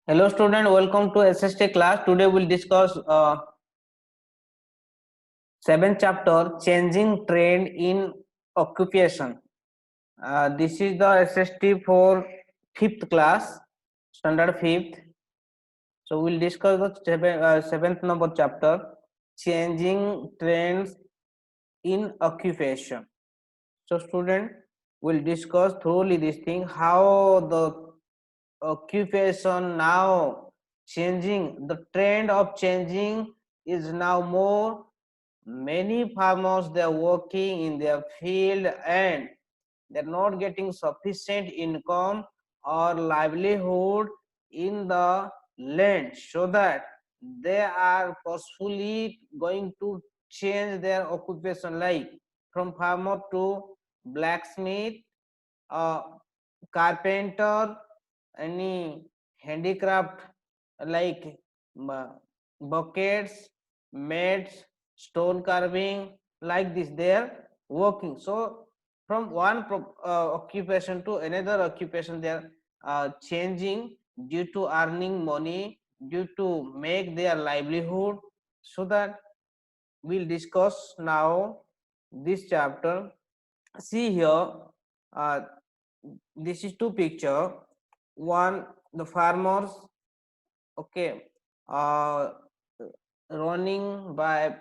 Hello student, welcome to SST class. Today we'll discuss 7th chapter, changing trend in occupation. This is the SST for 5th class, standard 5th. So we'll discuss the 7th number chapter, changing trends in occupation. So student, we'll discuss thoroughly this thing, how the occupation now changing, the trend of changing is now more. Many farmers, they are working in their field and they're not getting sufficient income or livelihood in the land, so that they are forcefully going to change their occupation, like from farmer to blacksmith, uh, carpenter, any handicraft like buckets, mats, stone carving, like this they are working. So from one occupation to another occupation they are changing due to earning money, due to make their livelihood. So that we'll discuss now this chapter. See here, uh, this is two picture. One, the farmers, okay, uh, running by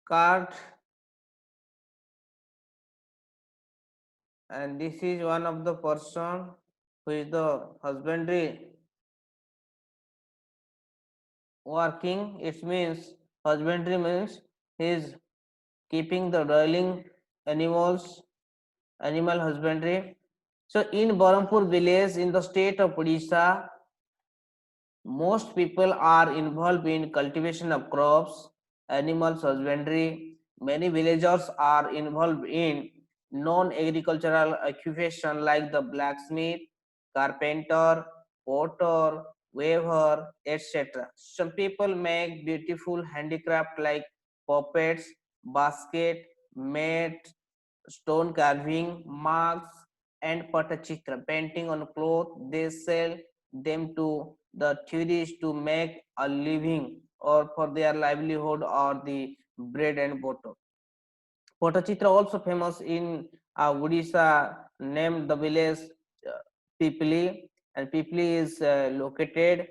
cart, and this is one of the person who is the husbandry working. It means husbandry means he is keeping the dwelling animals, animal husbandry. So in Barampur village in the state of Odisha, most people are involved in cultivation of crops, animals husbandry. Many villagers are involved in non-agricultural occupation like the blacksmith, carpenter, potter, weaver, etc. Some people make beautiful handicraft like puppets, basket, mat, stone carving, marks, and patachitra, painting on cloth. They sell them to the tourists to make a living or for their livelihood or the bread and butter. Patachitra also famous in Odisha, named the village uh, Pipli, and Pipli is located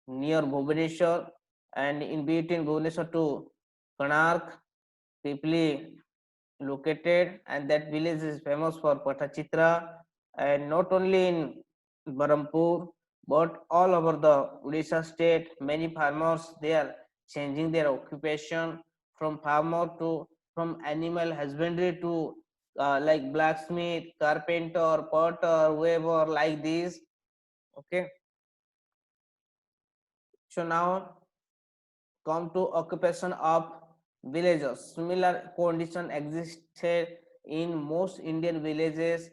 near Bhubaneswar, and in between Bhubaneswar to Konark, Pipli located, and that village is famous for Patachitra. And not only in Barampur but all over the Odisha state, many farmers they are changing their occupation from farmer to from animal husbandry to like blacksmith, carpenter, potter, weaver, like this. Okay, so now come to occupation of villagers. Similar condition existed in most Indian villages,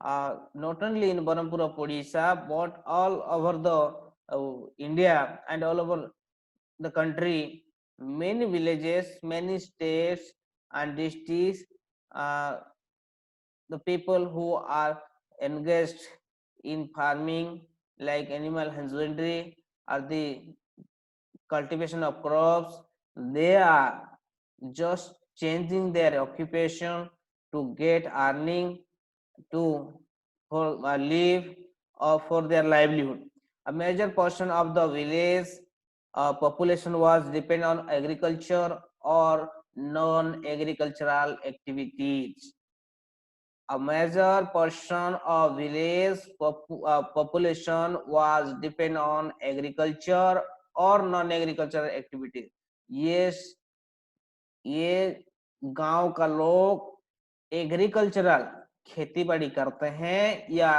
not only in Barampur of Odisha, but all over the India and all over the country. Many villages, many states and districts, uh, the people who are engaged in farming, like animal husbandry or the cultivation of crops, they are just changing their occupation to get earning, to for live or for their livelihood. A major portion of the village population was dependent on agriculture or non-agricultural activities. A major portion of village population was dependent on agriculture और non agricultural activity. yes, ये गांव का लोग agricultural खेती बाड़ी करते हैं, या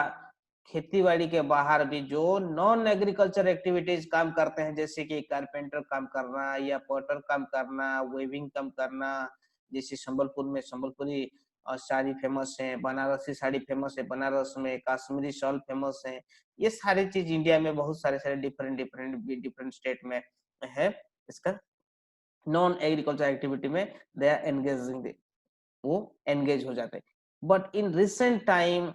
खेती बाड़ी के बाहर भी जो नॉन एग्रीकल्चर एक्टिविटीज काम करते हैं, जैसे कि कारपेंटर काम करना या पोटर काम करना, वेविंग काम करना. जैसे संबलपुर में संबलपुरी साड़ी फेमस है, बनारसी साड़ी फेमस है, बनारस में कश्मीरी शॉल फेमस है. ये सारी चीज इंडिया में बहुत सारे सारे डिफरेंट डिफरेंट डिफरेंट स्टेट में है. इसका नॉन एग्रीकल्चर एक्टिविटी में दे आर एंगेजिंग, वो एंगेज हो जाते हैं. But in recent time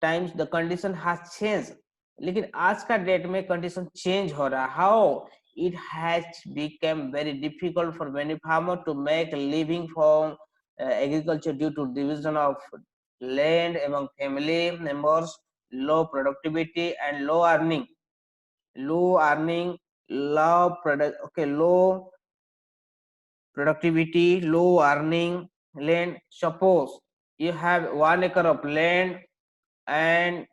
times the condition has changed. लेकिन आज का डेट में कंडीशन चेंज हो रहा है. How it has become very difficult for many farmers to make a living from agriculture due to division of land among family members, low productivity and low earning, low productivity, low earning land. Suppose you have 1 acre of land and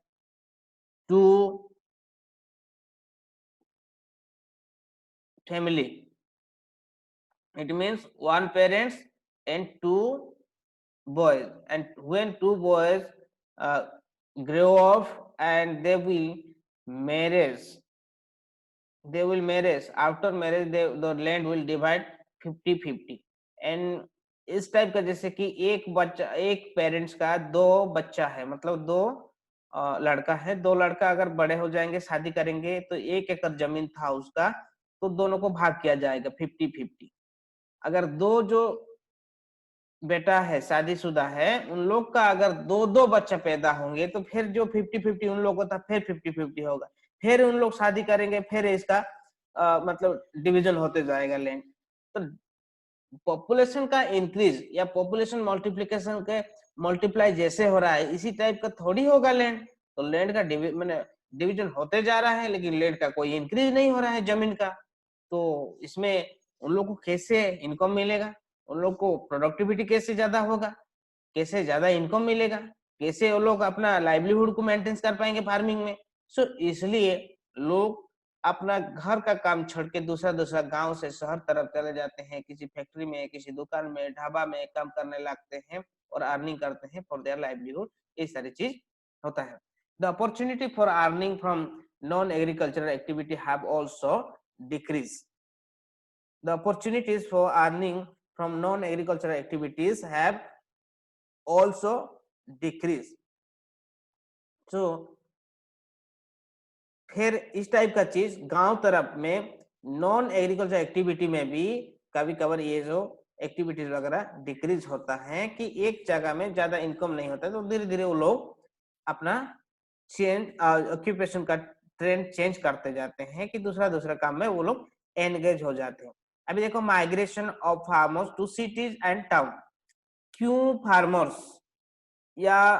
two family. It means one parents and two boys, and when two boys uh, grow up and they will marriage. After marriage the land will divide 50-50. And इस type का, जैसे कि एक parents का दो बच्चा है, मतलब दो लड़का है, दो लड़का अगर बड़े हो जाएंगे, शादी करेंगे, तो 1 एकड़ जमीन था उसका, तो दोनों को भाग किया जाएगा 50-50. अगर दो जो बेटा है शादीशुदा है, उन लोग का अगर दो दो बच्चा पैदा होंगे, तो फिर जो 50-50 उन लोगों का फिर 50-50 होगा. फिर उन लोग शादी करेंगे, फिर इसका मतलब डिवीजन होते जाएगा लैंड. तो पॉपुलेशन का इंक्रीज या पॉपुलेशन मल्टीप्लिकेशन के मल्टीप्लाई जैसे हो रहा है, इसी टाइप का थोड़ी होगा लैंड. तो लैंड का डिवीजन होते जा रहा है, लेकिन लैंड का कोई इंक्रीज नहीं हो रहा है जमीन का. तो इसमें उन लोग को कैसे इनकम मिलेगा, उन लोग को प्रोडक्टिविटी कैसे ज्यादा होगा, कैसे ज्यादा इनकम मिलेगा, कैसे वो लोग अपना लाइवलीहुड को मेंटेन कर पाएंगे फार्मिंग में. सो इसलिए लोग अपना घर का काम छोड़ के दूसरा दूसरा गांव से शहर तरफ चले जाते हैं, किसी फैक्ट्री में, किसी दुकान में, ढाबा में काम करने लगते हैं और अर्निंग करते हैं फॉर देयर लाइवलीहुड. ये सारी चीज होता है. The opportunity for earning from non agricultural activity have also decrease. The opportunities for earning from non-agricultural activities have also decreased. So फिर इस टाइप का चीज गांव तरफ में नॉन एग्रीकल्चर एक्टिविटी में भी कभी कभार ये जो एक्टिविटीज वगैरह डिक्रीज होता है कि एक जगह में ज्यादा इनकम नहीं होता है, तो धीरे धीरे वो लोग अपना चेंज ऑक्यूपेशन का ट्रेंड चेंज करते जाते हैं कि दूसरा दूसरा काम में वो लोग एंगेज हो जाते हैं. अभी देखो, migration of farmers to cities and town. क्यों फार्मर्स या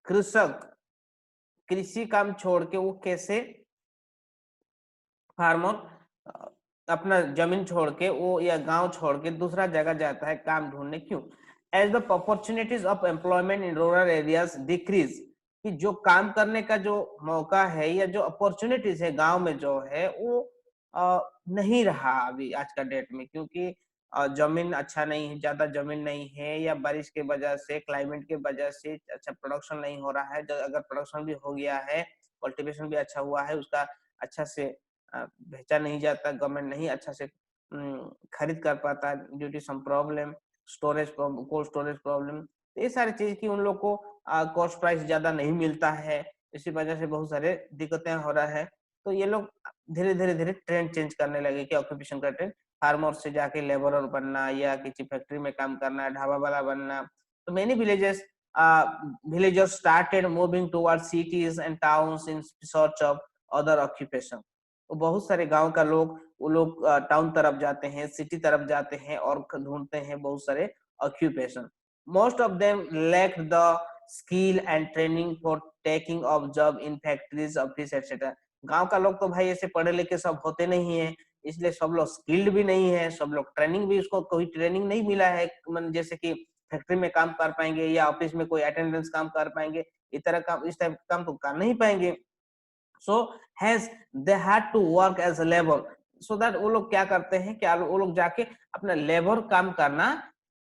कृषक कृषि काम छोड़ के वो कैसे फार्मर अपना जमीन छोड़ के वो या गांव छोड़ के दूसरा जगह जाता है काम ढूंढने? क्यों? As the opportunities of employment in rural areas decrease. कि जो काम करने का जो मौका है या जो अपॉर्चुनिटीज है गांव में जो है, वो नहीं रहा अभी आज का डेट में, क्योंकि जमीन अच्छा नहीं है, ज्यादा जमीन नहीं है, या बारिश के वजह से, क्लाइमेट के वजह से अच्छा प्रोडक्शन नहीं हो रहा है. अगर प्रोडक्शन भी हो गया है, कल्टीवेशन भी अच्छा हुआ है, उसका अच्छा से बेचा नहीं जाता, गवर्नमेंट नहीं अच्छा से खरीद कर पाता due to some problem, cold storage problem. ये सारी चीज की उन लोग को कॉस्ट प्राइस ज्यादा नहीं मिलता है, इसी वजह से बहुत सारे दिक्कतें हो रहा है. तो ये लोग धीरे धीरे धीरे ट्रेंड चेंज करने लगे कि ऑक्यूपेशन का ट्रेंड फार्मर से जाके लेबरर बनना या किसी फैक्ट्री में काम करना, ढाबा वाला बनना. तो many villagers started moving towards cities and towns in search of other occupation. तो बहुत सारे गांव का लोग, वो लोग टाउन तरफ जाते हैं, सिटी तरफ जाते हैं और ढूंढते हैं बहुत सारे occupation. Most of them lack the skill and training for taking of job in factories, office etcetera. गांव का लोग तो भाई ऐसे पढ़े लिखे सब होते नहीं है, इसलिए सब लोग स्किल्ड भी नहीं है, सब लोग ट्रेनिंग भी, उसको कोई ट्रेनिंग नहीं मिला है, जैसे कि फैक्ट्री में काम कर पाएंगे या ऑफिस में कोई अटेंडेंस काम कर पाएंगे, इस तरह का इस टाइप का काम तो कर नहीं पाएंगे. So has they had to work as a labour. So that वो लोग क्या करते हैं, क्या वो लोग जाके अपना लेबर काम करना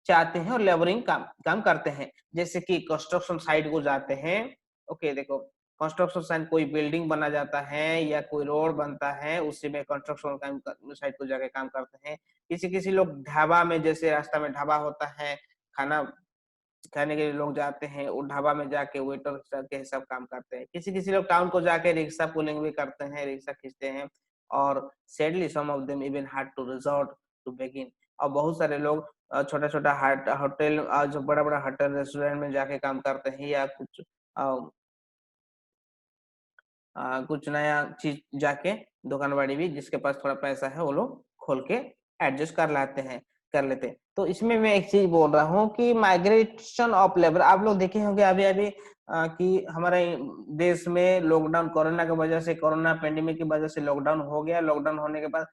चाहते हैं और लेबरिंग काम करते हैं. जैसे कि कंस्ट्रक्शन साइट को जाते हैं. ओके देखो, कंस्ट्रक्शन साइट कोई बिल्डिंग बना जाता है या कोई रोड बनता है, उसी में कंस्ट्रक्शन साइट को जाके काम करते हैं. किसी किसी लोग ढाबा में, जैसे रास्ता में ढाबा होता है, खाना खाने के लिए लोग जाते हैं, वो ढाबा में जाके वेटर के सब काम करते हैं. किसी किसी लोग टाउन को जाके रिक्शा पुलिंग भी करते हैं, रिक्शा खींचते हैं. और sadly some of them even had to resort to begin. और बहुत सारे लोग छोटा छोटा होटल, जो बड़ा बड़ा होटल रेस्टोरेंट में जाके काम करते हैं, या कुछ कुछ नया चीज जाके दुकानवाड़ी भी जिसके पास थोड़ा पैसा है वो लोग खोल के एडजस्ट कर लेते हैं। तो इसमें मैं एक चीज बोल रहा हूँ कि माइग्रेशन ऑफ लेबर, आप लोग देखे होंगे अभी अभी कि हमारे देश में लॉकडाउन कोरोना की वजह से, कोरोना पेंडेमिक की वजह से लॉकडाउन हो गया। लॉकडाउन होने के बाद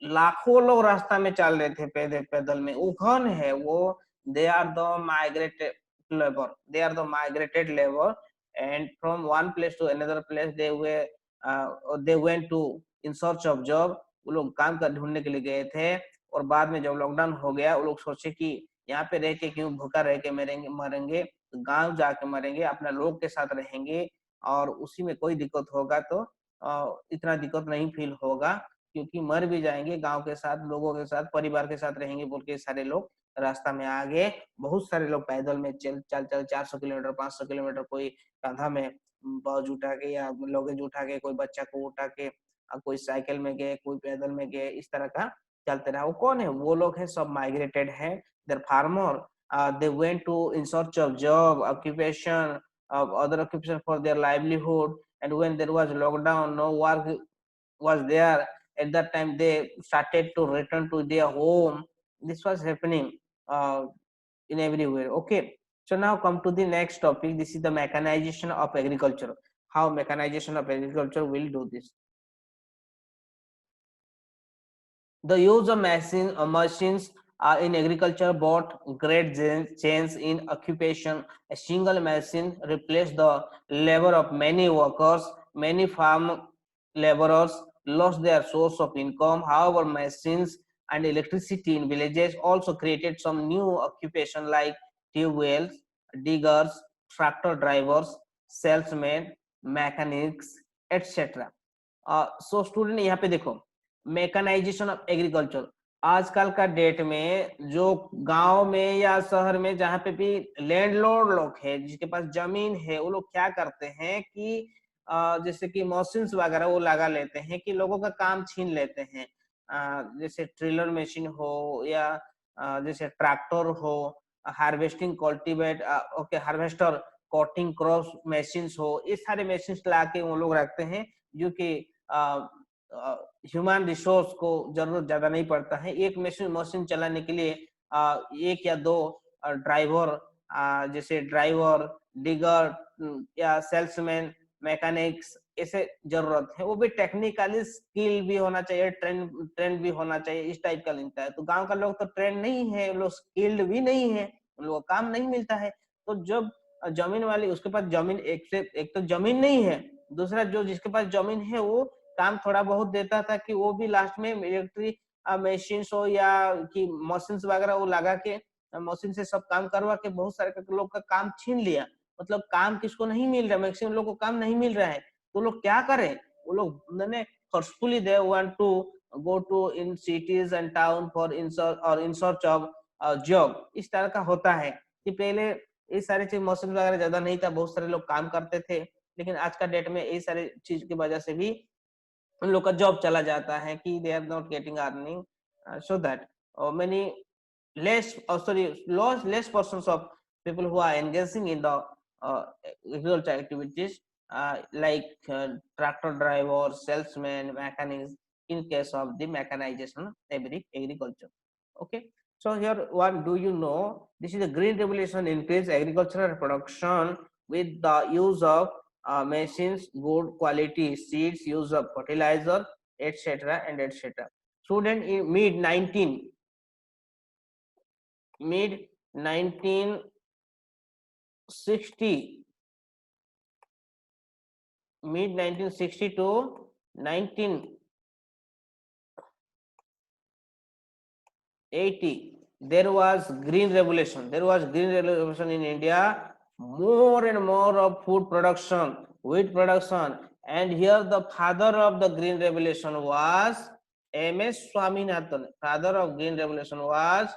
लाखों लोग रास्ता में चल रहे थे पैदल पैदल में, वो कौन है वो? They are the migrated labour, they are the migrated labour, and from one place to another place they went to in search of job. वो लोग काम कर ढूंढने के लिए गए थे, और बाद में जब लॉकडाउन हो गया वो लोग सोचे कि यहाँ पे रह के क्यों भूखा रह के मरेंगे, तो गांव जाके मरेंगे, अपना लोग के साथ रहेंगे, और उसी में कोई दिक्कत होगा तो इतना दिक्कत नहीं फील होगा, क्योंकि मर भी जाएंगे गांव के साथ, लोगों के साथ, परिवार के साथ रहेंगे बोल के सारे लोग रास्ता में आ गए। बहुत सारे लोग पैदल में चल चल चल 400 किलोमीटर, 500 किलोमीटर, कोई कंधा में बोझ उठा के या लगेज उठा के, कोई बच्चा को उठा के, कोई साइकिल में गए, कोई पैदल में गए, इस तरह का चलते रहा। वो कौन है? वो लोग हैं, सब माइग्रेटेड है, their farmer, they went to in search of job, occupation, other occupation for their livelihood, and when there was lockdown, no work was there. At that time they started to return to their home. This was happening uh, in everywhere. Okay, so now come to the next topic. This is the mechanization of agriculture. How mechanization of agriculture will do this? The use of machines in agriculture brought great change in occupation. A single machine replaced the labor of many workers. Many farm laborers lost their source of income. However, machines and electricity in villages also created some new occupation like tube wells, diggers, tractor drivers, salesmen, mechanics, etc. So student यहाँ पे देखो, mechanisation of agriculture. आजकल का date में जो गांव में या शहर में जहाँ पे भी लैंडलॉर्ड लोग है, जिसके पास जमीन है, वो लोग क्या करते हैं कि जैसे कि मशीन्स वगैरह वो लगा लेते हैं कि लोगों का काम छीन लेते हैं। जैसे ट्रिलर मशीन हो, या जैसे ट्रैक्टर हो, harvesting cultivate, okay, harvester, cutting crop machines हो, ये सारे मशीन्स ला के वो लोग रखते हैं, जो कि ह्यूमन रिसोर्स को जरूरत ज्यादा नहीं पड़ता है। एक मशीन मशीन चलाने के लिए एक या दो ड्राइवर, जैसे ड्राइवर, डिगर, या सेल्समैन, मैकेनिक्स, ऐसे जरूरत है। वो भी टेक्निकली स्किल भी होना चाहिए, ट्रेंड भी होना चाहिए, इस टाइप का लिखता है। तो गांव का लोग तो ट्रेंड नहीं है, लोग स्किल्ड भी नहीं है, उन लोगों को काम नहीं मिलता है। तो जब जमीन वाली, उसके पास जमीन, एक तो जमीन नहीं है, दूसरा जो जिसके पास जमीन है वो काम थोड़ा बहुत देता था कि वो भी लास्ट में इलेक्ट्रिक मशीन हो या कि मशीन वगैरह वो लगा के मशीन से सब काम करवा के बहुत सारे लोग का काम छीन लिया। मतलब काम किसको नहीं मिल रहा, मैक्सिमम लोग को काम नहीं मिल रहा है, तो लोग क्या करें? वो लोग मैंने forcefully they want to go to in cities and town for in search of job. इस तरह का होता है कि पहले ये सारी चीज मशीन वगैरह ज्यादा नहीं था, बहुत सारे लोग काम करते थे, लेकिन आज का डेट में ये सारी चीज की वजह से भी उन लोग का जॉब चला जाता है कि they are not getting earning, so that many less persons of people who are engaging in the agriculture activities, like tractor drivers, salesmen, mechanics, in case of the mechanization of agriculture. Okay, so here, what do you know? This is the green revolution increased agricultural production with the use of machines, good quality seeds, use of fertilizer, etc. and etc. Student, in mid 1960, mid 1960 to 1980, there was green revolution. There was green revolution in India. More and more of food production, wheat production, and here the father of the green revolution was M.S. Swaminathan. Father of green revolution was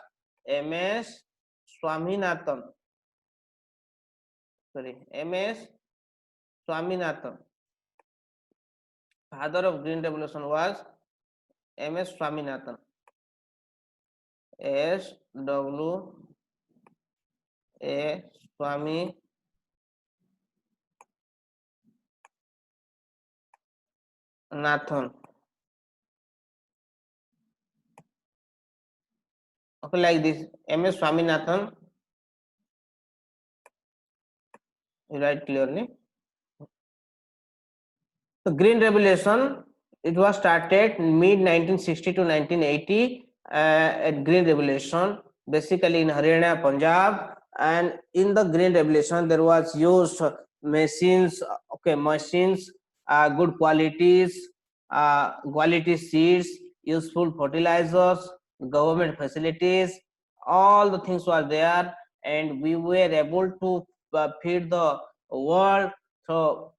M.S. Swaminathan. Sorry, M.S. Swaminathan. Father of green revolution was M.S. Swaminathan. S.W. A. Swami Nathan. Okay, like this. M.S. Swaminathan. You write clearly. The Green Revolution, it was started mid 1960 to 1980 at Green Revolution, basically in Haryana, Punjab. And in the Green Revolution, there was used machines, okay, machines, good qualities, quality seeds, useful fertilizers, government facilities, all the things were there, and we were able to feed the world. So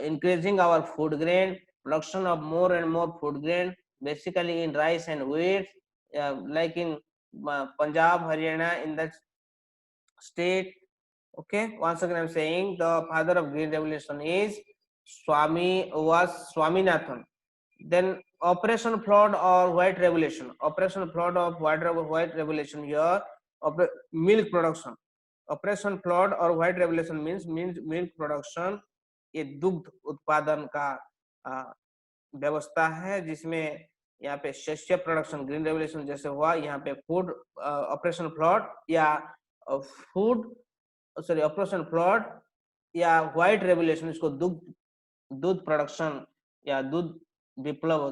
increasing our food grain, production of more and more food grain, basically in rice and wheat, like in Punjab, Haryana, in that state. Okay, once again I'm saying the father of Green Revolution is Swaminathan. Then Operation Flood or White Revolution. Operation Flood of White Revolution here, milk production. Operation Flood or White Revolution means milk production. ये दुग्ध उत्पादन का व्यवस्था है, जिसमें यहाँ पे शस्य प्रोडक्शन ग्रीन रेवोल्यूशन जैसे हुआ, यहाँ पे फूड ऑपरेशन फ्लड या फूड सॉरी ऑपरेशन फ्लड या व्हाइट रेवोल्यूशन, इसको दूध प्रोडक्शन या दूध विप्लव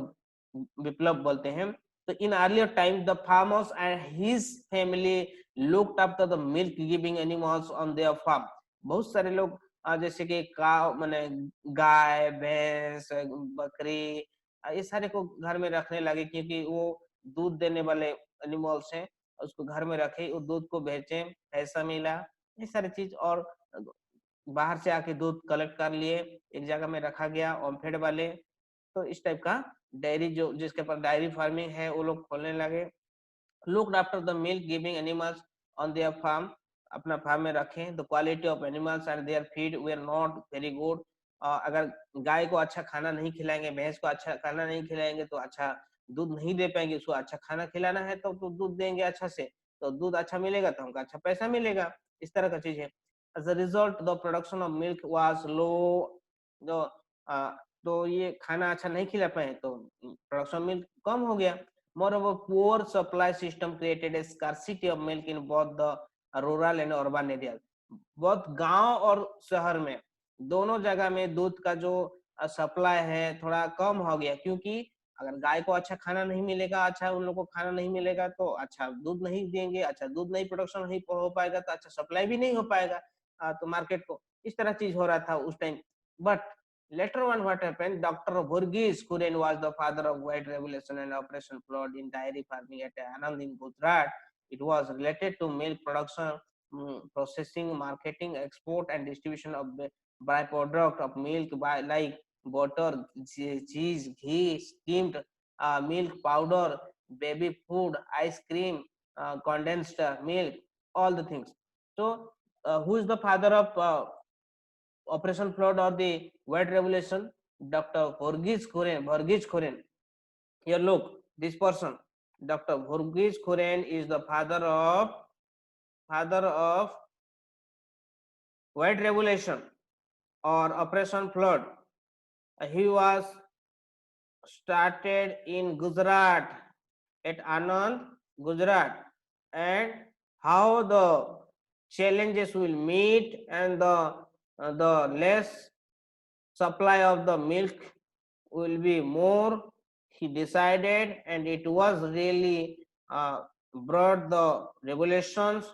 विप्लव बोलते हैं. तो in earlier time the farmers and his family looked after the milk giving animals on their farm. बहुत सारे लोग जैसे कि काव माने गाय भैंस बकरी ये सारे को घर में रखने लगे, क्योंकि वो दूध देने वाले एनिमल्स हैं, उसको घर में रखे, वो दूध को बेचे, पैसा मिला, ये सारी चीज. और बाहर से आके दूध कलेक्ट कर लिए, एक जगह में रखा गया ओमफेड वाले. तो इस टाइप का डेयरी जो जिसके पास डायरी फार्मिंग है वो लोग खोलने लगे. Looked after the milk giving animals on their farm, अपना फार्म में रखें. The quality of animals and their feed were not very good. अगर गाय को अच्छा खाना नहीं खिलाएंगे, भैंस को अच्छा खाना नहीं खिलाएंगे तो अच्छा दूध नहीं दे पाएंगे. उसको अच्छा खाना खिलाना है तो दूध देंगे अच्छा से, तो दूध अच्छा मिलेगा तो हमको अच्छा पैसा मिलेगा. इस तरह का चीज है. As a result the production of milk was low. जो तो ये खाना अच्छा नहीं खिला पाए तो प्रोडक्शन मिल्क कम हो गया. Moreover, poor supply system created a scarcity of milk in both the rural and urban areas. बहुत गांव और शहर में दोनों जगह में दूध का जो सप्लाई है थोड़ा कम हो गया, क्योंकि अगर गाय को अच्छा खाना नहीं मिलेगा, अच्छा उन लोगों को खाना नहीं मिलेगा तो अच्छा दूध नहीं देंगे, अच्छा दूध नहीं प्रोडक्शन नहीं हो पाएगा तो अच्छा सप्लाई भी नहीं हो पाएगा तो मार्केट को. इस तरह चीज हो रहा था उस time. But later on, what happened? Dr. Varghese Kurian was the father of White Revolution and Operation Flood in dairy farming at Anand in Gujarat. It was related to milk production, processing, marketing, export, and distribution of byproduct of milk, by like butter, cheese, ghee, skimmed milk powder, baby food, ice cream, condensed milk, all the things. So, who is the father of Operation Flood or the White Revolution? Dr. Varghese Kurian. Here look, this person, Dr. Varghese Kurian is the father of White Revolution or Operation Flood. He was started in Gujarat, at Anand, Gujarat, and how the challenges will meet and the less supply of the milk will be more, he decided, and it was really brought the regulations,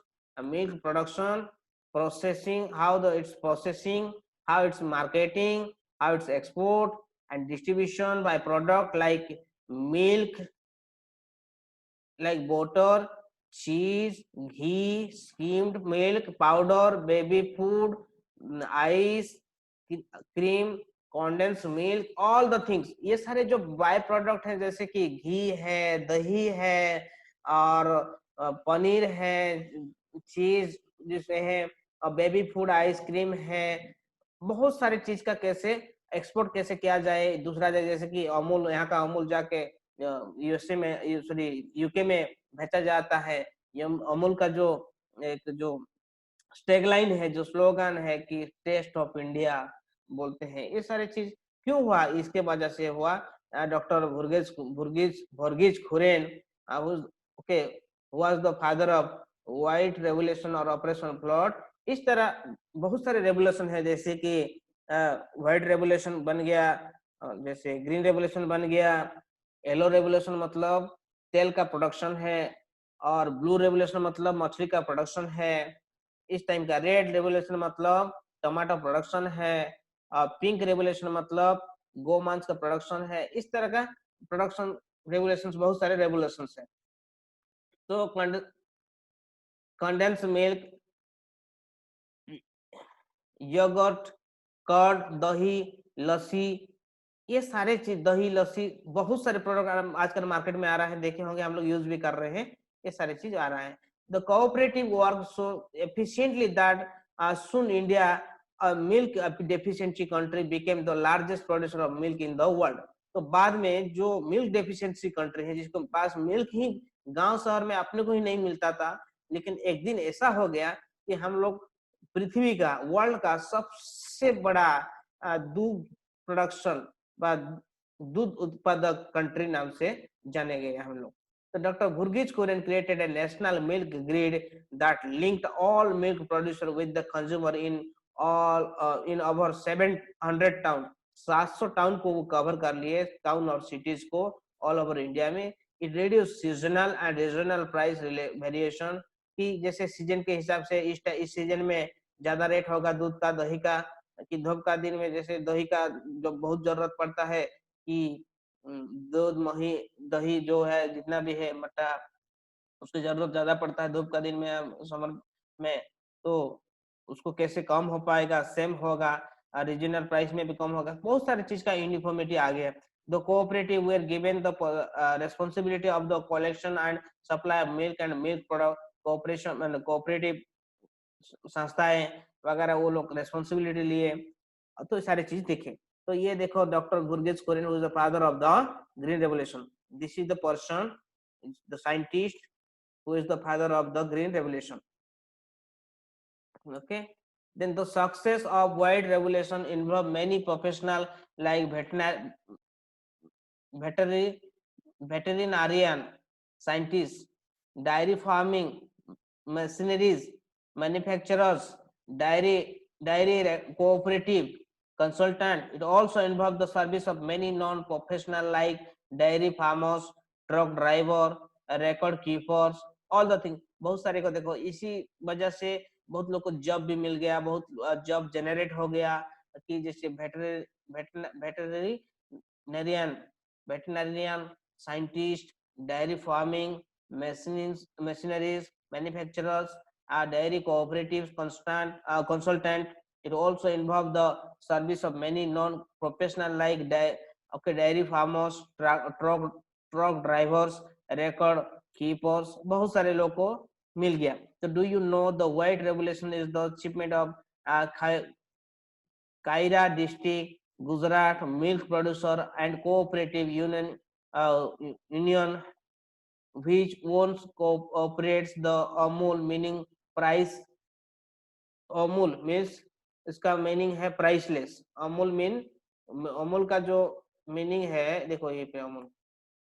milk production, processing, how it's processing, how it's marketing, how it's export and distribution by product like milk, like butter, cheese, ghee, skimmed milk, powder, baby food, ice, cream, condensed milk, all the things. ये सारे जो by product हैं, जैसे कि घी है, दही है और पनीर है, चीज जिसमें है, और बेबी फूड आइसक्रीम है, बहुत सारी चीज का कैसे एक्सपोर्ट कैसे किया जाए दूसरा जगह, जैसे कि अमूल, यहाँ का अमूल जाके यूएसए में सॉरी यूके में बेचा जाता है. ये अमूल का जो एक जो टैगलाइन है, जो स्लोगन है कि टेस्ट ऑफ इंडिया बोलते हैं, ये सारी चीज क्यों हुआ, इसके वजह से हुआ। Doctor Verghese Kurien, okay, was the father of white revolution और ऑपरेशन फ्लड। इस तरह बहुत सारे रेवोल्यूशन है, जैसे कि व्हाइट रेवोल्यूशन बन गया, जैसे ग्रीन रेवोल्यूशन बन गया, येलो रेवोल्यूशन मतलब तेल का प्रोडक्शन है, और ब्लू रेवोल्यूशन मतलब मछली का प्रोडक्शन है। इस टाइम का रेड रेवोल्यूशन मतलब टमाटो प्रोडक्शन है, और पिंक रेवोल्यूशन मतलब गोमांस का प्रोडक्शन है। इस तरह का प्रोडक्शन रेवोल्यूशन, बहुत सारे रेवोल्यूशन है। तो कंडेंस मिल्क, योगर्ट, कर्ड, दही, लस्सी, ये सारे चीज, दही लस्सी, बहुत सारे प्रोडक्ट आजकल मार्केट में आ रहा है, देखे होंगे हम लोग, यूज भी कर रहे हैं। ये सारे चीज आ रहा है। The cooperative work so efficiently that soon India, a milk deficiency country, became the largest producer of milk in the world। तो बाद में जो मिल्क डेफिशिएंसी कंट्री है, जिसको पास मिल्क ही गांव शहर में अपने को ही नहीं मिलता था, लेकिन एक दिन ऐसा हो गया कि हम लोग पृथ्वी का, वर्ल्ड का सबसे बड़ा दूध प्रोडक्शन, दूध उत्पादक कंट्री नाम से जाने गए हम लोग। So Dr. Burgis Kuren created a national milk grid that linked all milk producers with the consumer in over 700 town, 700 town को वो कवर कर लिए, टाउन और सिटीज को ऑल ओवर इंडिया में। It reduce seasonal and regional price variation, कि जैसे season के हिसाब से इस सीजन में ज्यादा रेट होगा दूध का, दही का, कि धूप का दिन में जैसे दही का जो बहुत जरूरत पड़ता है, कि दूध मही दही जो है जितना भी है मट्टा, उसकी जरूरत ज्यादा पड़ता है धूप का दिन में, समर में, तो उसको कैसे कम हो पाएगा, सेम होगा, रीजनल प्राइस में भी कम होगा, बहुत सारी चीज का यूनिफॉर्मिटी आ गया। The cooperative were given the responsibility of the collection and supply of milk and milk product, cooperation cooperative संस्थाएं वगैरह, वो लोग रेस्पॉन्सिबिलिटी लिए, तो सारी चीज देखे। तो ये देखो, doctor Verghese Kurien who is the father of the green revolution, this is the person, the scientist who is the father of the green revolution। Okay, then the success of white revolution involved many professional like veterinary veterinarian scientists, dairy farming machineries manufacturers, dairy cooperative consultant. It also involved the service of many non-professional like dairy farmers, truck driver, record keepers, all the thing, बहुत सारे को देखो, इसी वजह से बहुत लोग को जॉब भी मिल गया, बहुत जॉब जनरेट हो गया, कि जैसे वेटरनरियन वेटरनरियन scientist, dairy farming machineries manufacturers, dairy cooperatives consultant. It also involved the service of many non-professional like dairy farmers, truck drivers, record keepers, बहुत सारे लोग को मिल गया। तो do you know the white revolution is the achievement of Kaira district Gujarat milk producer and cooperative union which owns operates the Amul, meaning price, Amul means, इसका meaning है priceless. Amul mean, Amul का जो मीनिंग है, देखो ये पे अमूल,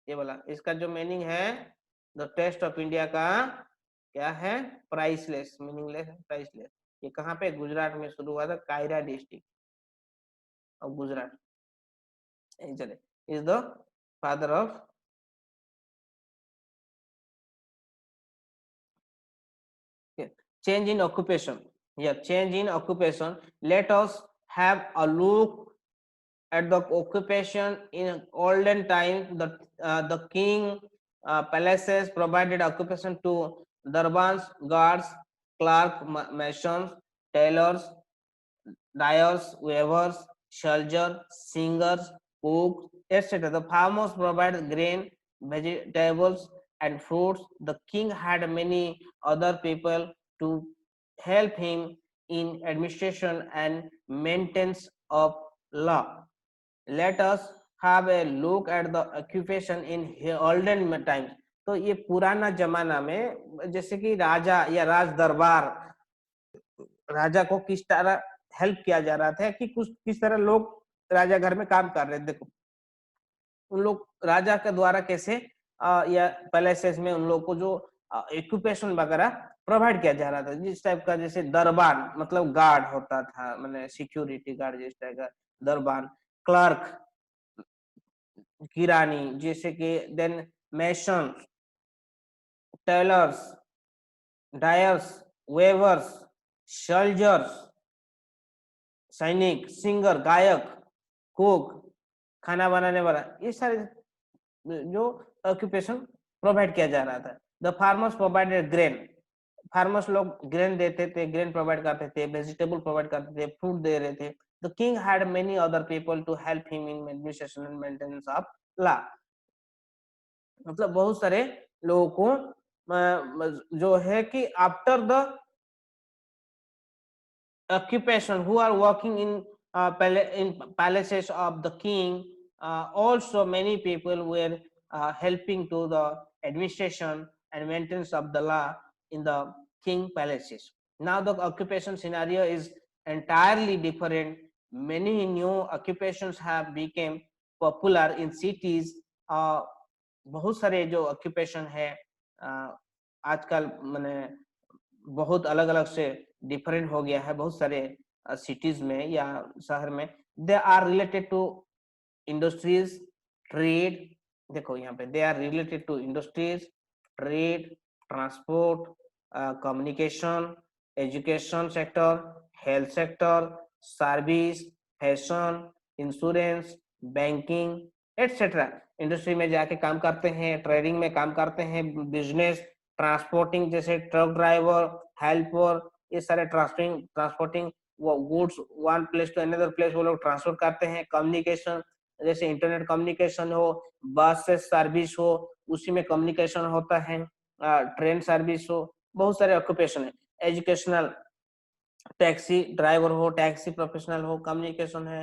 ये वाला, इसका जो मीनिंग है द टेस्ट ऑफ इंडिया का क्या है, प्राइसलेस, मीनिंगलेस, प्राइसलेस। ये कहाँ पे, गुजरात में शुरू हुआ था, कायरा डिस्ट्रिक्ट ऑफ गुजरात। चले, is the father of change in occupation। Yeah, change in occupation. Let us have a look at the occupation in olden times. The king palaces provided occupation to darbans, guards, clerk, masons, tailors, dyers, weavers, soldiers, singers, cooks, etc. The farmers provide grain, vegetables, and fruits. The king had many other people to help him in administration and maintenance of law। Let us have a look at the occupation in olden times। तो ये पुराना जमाना में, जैसे कि राजा या राज दरबार, राजा को किस तरह हेल्प किया जा रहा था, कि कुछ किस तरह लोग राजा घर में काम कर रहे थे। देखो उन लोग राजा के द्वारा कैसे या पैलेसेस में उन लोग को जो इक्विपेशन वगैरह प्रोवाइड किया जा रहा था, जिस टाइप का जैसे दरबान मतलब गार्ड होता था, मैंने सिक्योरिटी गार्ड जिस टाइप का दरबान, क्लर्क किरानी, जैसे कि then mason, tailors, dyers, weavers, soldiers, सैनिक, सिंगर, गायक, कुक, खाना बनाने वाला, ये सारे जो ऑक्यूपेशन प्रोवाइड किया जा रहा था। The farmers provided grain, farmers लोग ग्रेन देते थे, ग्रेन प्रोवाइड करते थे, वेजिटेबल प्रोवाइड करते थे, फ्रूट दे रहे थे। The king had many other people to help him in administration and maintenance of law, मतलब बहुत सारे लोगों को जो है कि after the occupation who are working in palaces of the king, also many people were helping to the administration and maintenance of the law in the king palaces. Now the occupation scenario is entirely different. Many new occupations have become popular in cities. बहुत सारे जो occupation है आजकल मैंने बहुत अलग अलग से डिफरेंट हो गया है, बहुत सारे सिटीज में या शहर में। They are related to industries, trade, देखो यहाँ पे they are related to industries, trade, transport, communication, education sector, health sector, service, fashion, insurance, banking etcetera. Industry में जाके काम करते हैं, ट्रेडिंग में काम करते हैं, बिजनेस, ट्रांसपोर्टिंग जैसे ट्रक ड्राइवर, हेल्पर, ये सारे ट्रांसपोर्टिंग वो goods one place to another place वो लोग ट्रांसफर करते हैं। कम्युनिकेशन जैसे इंटरनेट कम्युनिकेशन हो, बस से सर्विस हो उसी में कम्युनिकेशन होता है, ट्रेन सर्विस हो, बहुत सारे ऑक्यूपेशन है। एजुकेशनल, टैक्सी ड्राइवर हो, टैक्सी प्रोफेशनल हो, कम्युनिकेशन है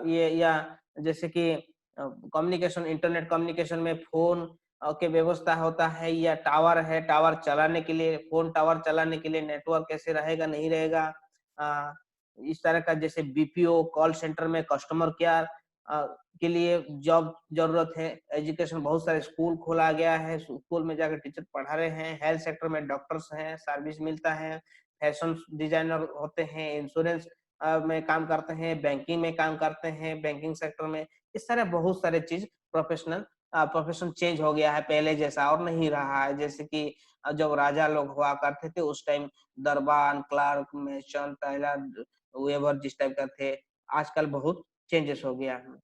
ये, या जैसे कि कम्युनिकेशन इंटरनेट कम्युनिकेशन में फोन के व्यवस्था होता है, या टावर है, टावर चलाने के लिए, फोन टावर चलाने के लिए नेटवर्क कैसे रहेगा नहीं रहेगा, इस तरह का जैसे बीपीओ कॉल सेंटर में कस्टमर केयर के लिए जॉब जरूरत है। एजुकेशन बहुत सारे स्कूल खोला गया है, स्कूल में जाकर टीचर पढ़ा रहे हैं। हेल्थ सेक्टर में डॉक्टर्स हैं, सर्विस मिलता है। फैशन डिजाइनर होते हैं, इंश्योरेंस में काम करते हैं, बैंकिंग में काम करते हैं, बैंकिंग सेक्टर में। इस तरह बहुत सारे चीज प्रोफेशन चेंज हो गया है, पहले जैसा और नहीं रहा है। जैसे कि जब राजा लोग हुआ करते थे उस टाइम दरबान, क्लार्क, मेसन, टेलर, वेबर जिस टाइप का थे, आजकल बहुत चेंजेस हो गया है।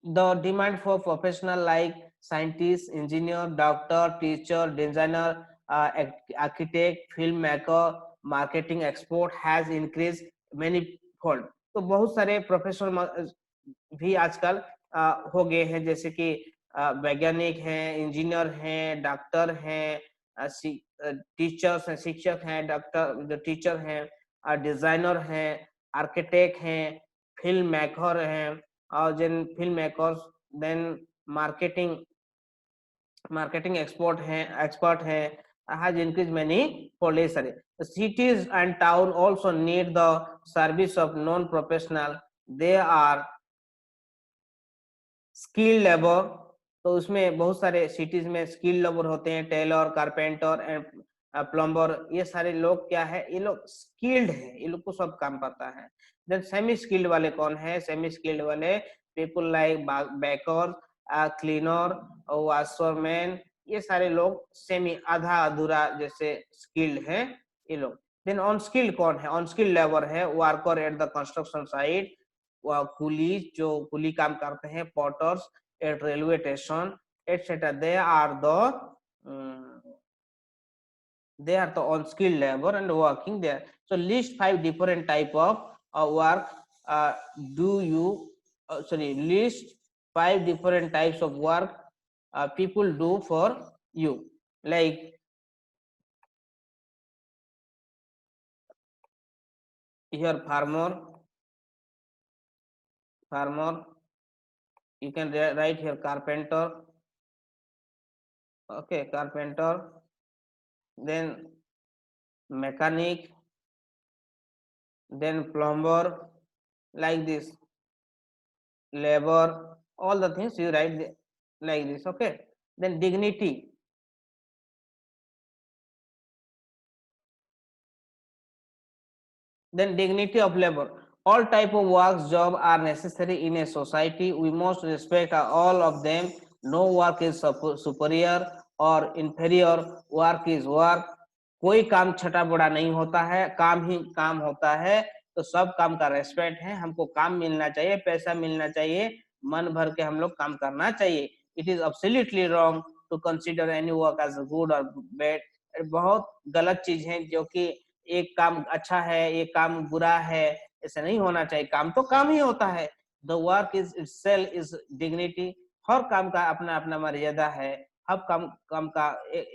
The demand for professional like scientist, engineer, doctor, teacher, designer, architect, filmmaker, marketing expert has increased many fold। तो बहुत सारे प्रोफेशनल भी आजकल हो गए हैं, जैसे कि वैज्ञानिक हैं, इंजीनियर हैं, डॉक्टर हैं, टीचर्स हैं, शिक्षक हैं, डॉक्टर जो टीचर हैं, डिजाइनर हैं, आर्किटेक्ट हैं, फिल्म मेकर हैं, और जिन film makers, then marketing marketing expert है, has increased many foundation। The cities and town also need the service of non-professional, they are skill labour. तो उसमें बहुत सारे सिटीज में स्किल लेबर होते हैं, टेलर, कारपेंटर एंड प्लम्बर, ये सारे लोग क्या है, ये लोग स्किल्ड है, ये लोग को सब काम पता है। देन सेमी स्किल्ड वाले कौन है? सेमी स्किल्ड वाले people like baker, cleaner, washerman, ये सारे लोग सेमी आधा अधूरा जैसे स्किल्ड है ये लोग। देन अनस्किल्ड कौन है? अनस्किल्ड लेबर है worker at the construction site, कुली जो कुली काम करते हैं, porters at railway station etcetera, they are the unskilled labor and working there। So list 5 different type of work do you sorry list 5 different types of work people do for you, like here farmer, you can write here carpenter, okay, carpenter, then mechanic, then plumber, like this, labor, all the things you write like this. Okay, then dignity. Then dignity of labor. All type of works job are necessary in a society. We must respect all of them. No work is superior or inferior. Work is work. कोई काम छोटा बड़ा नहीं होता है, काम ही काम होता है। तो सब काम का रेस्पेक्ट है, हमको काम मिलना चाहिए, पैसा मिलना चाहिए, मन भर के हम लोग काम करना चाहिए। It is absolutely wrong to consider any work as good और बैड। बहुत गलत चीज है जो कि एक काम अच्छा है, एक काम बुरा है, ऐसा नहीं होना चाहिए। काम तो काम ही होता है। The work is itself is dignity. हर काम का अपना अपना मर्यादा है, हर काम काम का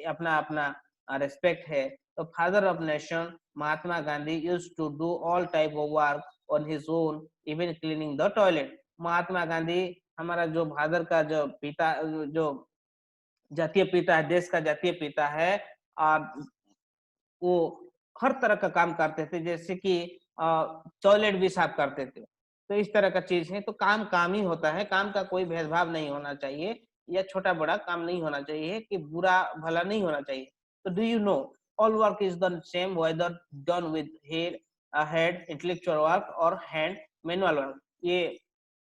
अपना अपना रेस्पेक्ट है। तो father of nation Mahatma Gandhi use to do all type of work on his own, even cleaning the toilet. Mahatma Gandhi हमारा जो फादर का जो पिता, जो जातीय पिता है, देश का जातीय पिता है, और वो हर तरह का काम करते थे, जैसे कि टॉयलेट भी साफ करते थे। तो इस तरह का चीज है। तो काम काम ही होता है, काम का कोई भेदभाव नहीं होना चाहिए, या छोटा बड़ा काम नहीं होना चाहिए, कि बुरा भला नहीं होना चाहिए। तो do you know all work is the same whether done with head intellectual work और हैंड मैनुअल वर्क। ये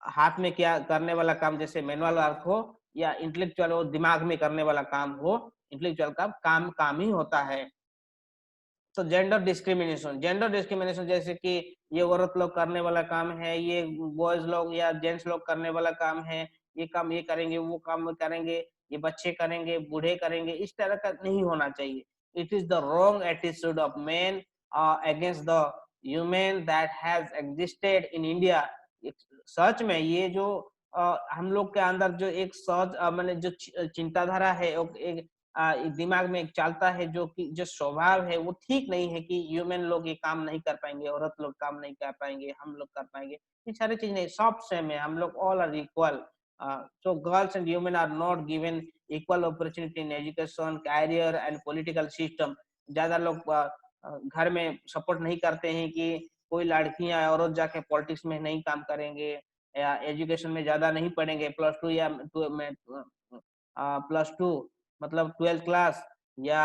हाथ में क्या करने वाला काम जैसे मैनुअल वर्क हो, या इंटेलेक्चुअल हो, दिमाग में करने वाला काम हो, इंटेलेक्चुअल का काम काम ही होता है। तो जेंडर डिस्क्रिमिनेशन जैसे कि ये औरत लोग करने वाला काम है, ये बॉयज लोग या जेंट्स लोग करने वाला काम है, ये काम ये करेंगे, वो काम करेंगे, ये बच्चे करेंगे, बूढ़े करेंगे, इस तरह का नहीं होना चाहिए। It is the wrong attitude of man against the human that has existed in India. सच में ये जो हम लोग के अंदर जो एक सहज मैंने जो चिंताधारा है, एक दिमाग में एक चलता है, जो कि जो स्वभाव है वो ठीक नहीं है, कि ह्यूमन लोग ये काम नहीं कर पाएंगे, औरत लोग काम नहीं कर पाएंगे, हम लोग कर पाएंगे। ये सारी चीज नहीं, सब सेम है, हम लोग all are equal. So girls and human are not given equal opportunity in education, career and political system. ज्यादा लोग घर में सपोर्ट नहीं करते हैं कि कोई लड़कियां औरत जाके पॉलिटिक्स में नहीं काम करेंगे, या एजुकेशन में ज्यादा नहीं पढ़ेंगे, प्लस टू या प्लस टू मतलब 12th क्लास या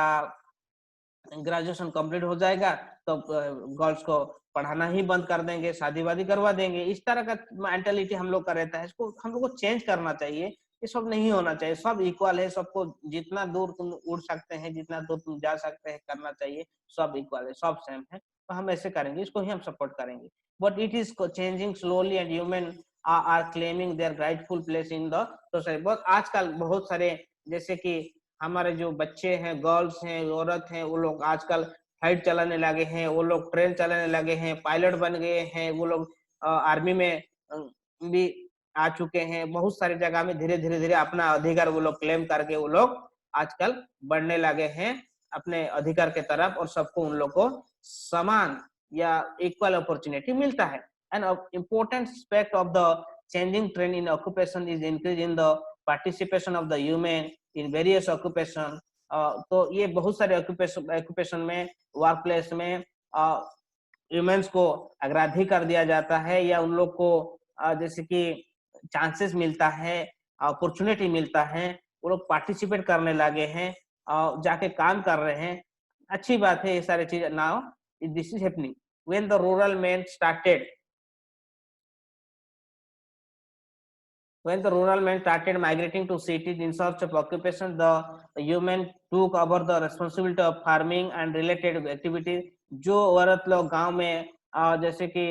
ग्रेजुएशन कंप्लीट हो जाएगा तो गर्ल्स को पढ़ाना ही बंद कर देंगे, शादी वादी करवा देंगे। इस तरह का मेंटेलिटी हम लोग का रहता है, इसको हम लोग को चेंज करना चाहिए। ये सब नहीं होना चाहिए, सब इक्वल है, सबको जितना दूर तुम उड़ सकते हैं, जितना दूर तुम जा सकते हैं करना चाहिए। सब इक्वल है, सब सेम है, तो हम ऐसे करेंगे, इसको ही हम सपोर्ट करेंगे। But it is changing slowly and human are claiming their rightful place in the society. बहुत आजकल बहुत सारे जैसे कि हमारे जो बच्चे हैं, गर्ल्स हैं, औरत हैं, वो लोग आजकल फ्लाइट चलाने लगे हैं, वो लोग ट्रेन चलाने लगे हैं, पायलट बन गए हैं, वो लोग आर्मी में भी आ चुके हैं। बहुत सारी जगह में धीरे धीरे धीरे अपना अधिकार वो लोग क्लेम करके वो लोग आजकल बढ़ने लगे हैं अपने अधिकार के तरफ, और सबको उन लोग को समान या इक्वल अपॉर्चुनिटी मिलता है। And important aspect of the changing trend in occupation is increase in the participation of the human in various occupation. तो ये बहुत सारे ऑक्यूपेशन में, वर्क प्लेस में ह्यूमंस को अग्राधिकार दिया जाता है, या उन लोग को जैसे कि चांसेस मिलता है, अपॉर्चुनिटी मिलता है, वो लोग पार्टिसिपेट करने लगे हैं, जाके काम कर रहे हैं। अच्छी बात है ये सारी चीज। Now this is happening when the rural man started When the rural men started migrating to cities in search of occupation, the human took over the responsibility of farming and related activities. जो औरत लोग गांव में जैसे कि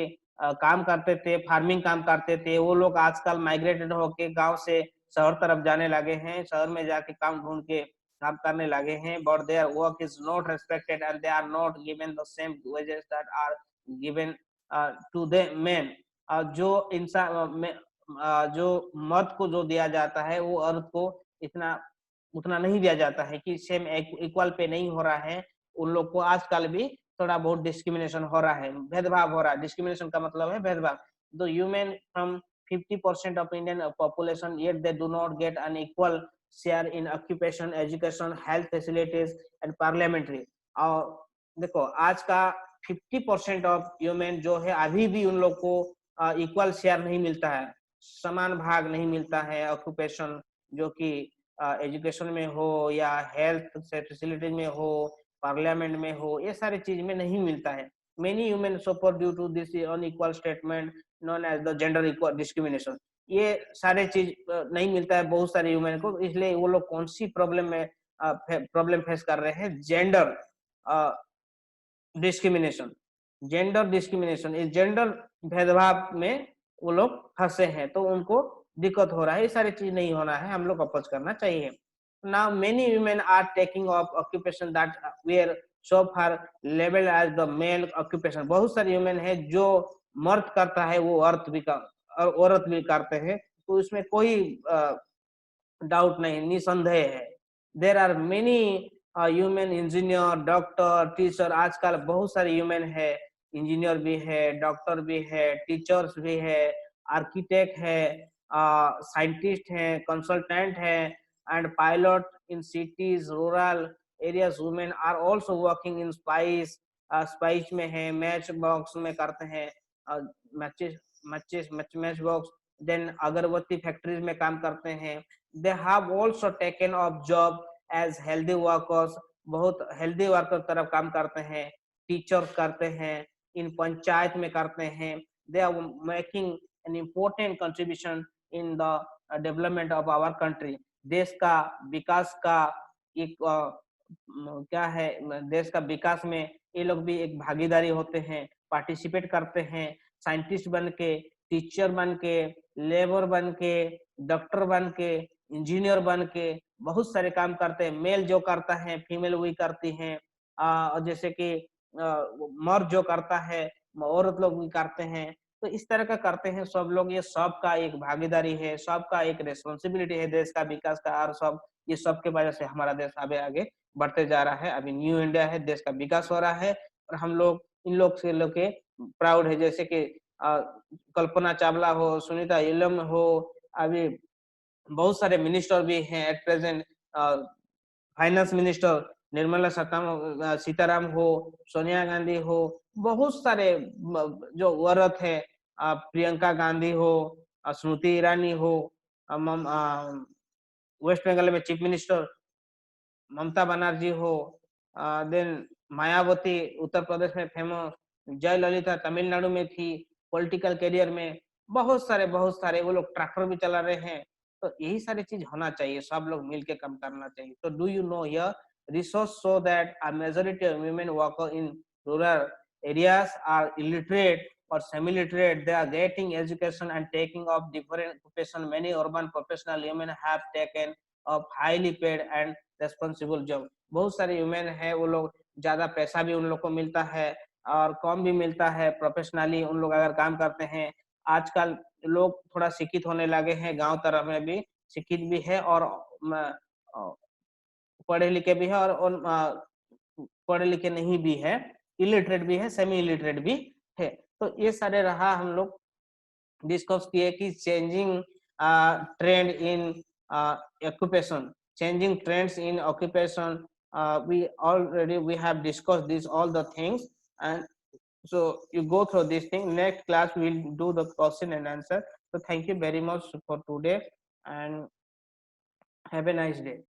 काम करते थे, फार्मिंग काम करते थे, वो लोग आजकल माइग्रेटेड होके गांव से शहर तरफ जाने लगे हैं, शहर में जाके काम ढूंढ के काम करने लगे हैं। But their work is not respected and they are not given the same wages that are given to the men. जो इंसान जो मर्द को जो दिया जाता है, वो औरत को इतना उतना नहीं दिया जाता है, कि सेम इक्वल पे नहीं हो रहा है। उन लोग को आजकल भी थोड़ा बहुत डिस्क्रिमिनेशन हो रहा है, भेदभाव हो रहा है। डिस्क्रिमिनेशन का मतलब है भेदभाव। The human from 50% of Indian population yet they do not get an equal share in occupation, education, health facilities and parliamentary. और देखो आज का 50% ऑफ ह्यूमन जो है अभी भी उन लोग को इक्वल शेयर नहीं मिलता है, समान भाग नहीं मिलता है ऑक्यूपेशन, जो कि एजुकेशन में हो या हेल्थ फैसिलिटीज में हो, पार्लियामेंट में हो, ये सारी चीज में नहीं मिलता है। Many human suffer due to this unequal statement non as the gender equal discrimination. ये सारे चीज नहीं मिलता है बहुत सारे ह्यूमन को, इसलिए वो लोग कौन सी प्रॉब्लम में प्रॉब्लम फेस कर रहे हैं, जेंडर डिस्क्रिमिनेशन। जेंडर डिस्क्रिमिनेशन, इस जेंडर भेदभाव में वो लोग फंसे हैं, तो उनको दिक्कत हो रहा है। ये सारी चीज नहीं होना है, हम लोग अपोज करना चाहिए। Now many women are taking up occupation that were so far level as the male occupation. बहुत सारी वुमेन है जो मर्द करता है वो औरत भी करते हैं, तो इसमें कोई डाउट नहीं, निसंदेह है। There are many human engineer, doctor, teacher. आजकल बहुत सारे ह्यूमन है, इंजीनियर भी है, डॉक्टर भी है, टीचर्स भी है, आर्किटेक्ट है, साइंटिस्ट है, कंसल्टेंट है, and pilot in cities rural areas. Women are also working in spice, spice में है, मैच बॉक्स में करते हैं, मैचेस मैच बॉक्स, देन अगरबत्ती फैक्ट्रीज में काम करते हैं। they have also taken up job as healthy workers, बहुत हेल्दी वर्कर तरफ काम करते हैं, टीचर्स करते हैं, इन पंचायत में करते हैं। they are making an important contribution in the development of our country। देश का विकास का एक क्या है, देश का विकास में ये लोग भी एक भागीदारी होते हैं, पार्टिसिपेट करते हैं, साइंटिस्ट बन के, टीचर बन के, लेबर बन के, डॉक्टर बन के, इंजीनियर बन के बहुत सारे काम करते हैं। मेल जो करता है फीमेल वही करती हैं, और जैसे कि मर्द जो करता है औरत लोग भी करते हैं। तो इस तरह का करते हैं सब लोग, ये सबका एक भागीदारी है, सबका एक रेस्पॉन्सिबिलिटी है देश का विकास का, और सब ये सब के वजह से हमारा देश आगे आगे बढ़ते जा रहा है। अभी न्यू इंडिया है, देश का विकास हो रहा है, और हम लोग इन लोग से लोग के प्राउड है। जैसे कि कल्पना चावला हो, सुनीता विलियम हो, अभी बहुत सारे मिनिस्टर भी हैं at present, finance minister Nirmala Sitaram हो, सोनिया गांधी हो, बहुत सारे जो औरत है, प्रियंका गांधी हो, स्मृति ईरानी हो, वेस्ट बंगाल में चीफ मिनिस्टर ममता बनर्जी हो, देन मायावती उत्तर प्रदेश में फेमस, जयललिता तमिलनाडु में थी, पॉलिटिकल करियर में बहुत सारे वो लोग ट्रैक्टर भी चला रहे हैं। तो यही सारी चीज होना चाहिए, सब लोग मिलके काम करना चाहिए। तो do you no here resource show that a majority of women worker in rural areas are illiterate or semi-literate, they are getting education and taking up different occupation। many urban professional women have taken up highly paid and responsible job। बहुत सारे women है, वो लोग ज्यादा पैसा भी उन लोग को मिलता है और कम भी मिलता है, प्रोफेशनली उन लोग अगर काम करते हैं। आजकल लोग थोड़ा शिक्षित होने लगे हैं, गांव तरफ में भी शिक्षित भी है, और पढ़े लिखे भी है, और पढ़े लिखे नहीं भी है, इलिटरेट भी है, सेमी इलिटरेट भी है। तो ये सारे रहा हम लोग डिस्कस किए कि changing trend in occupation, changing trends in occupation। we have discussed this all the things, and so you go through this thing. Next class we'll do the question and answer। So thank you very much for today, and have a nice day।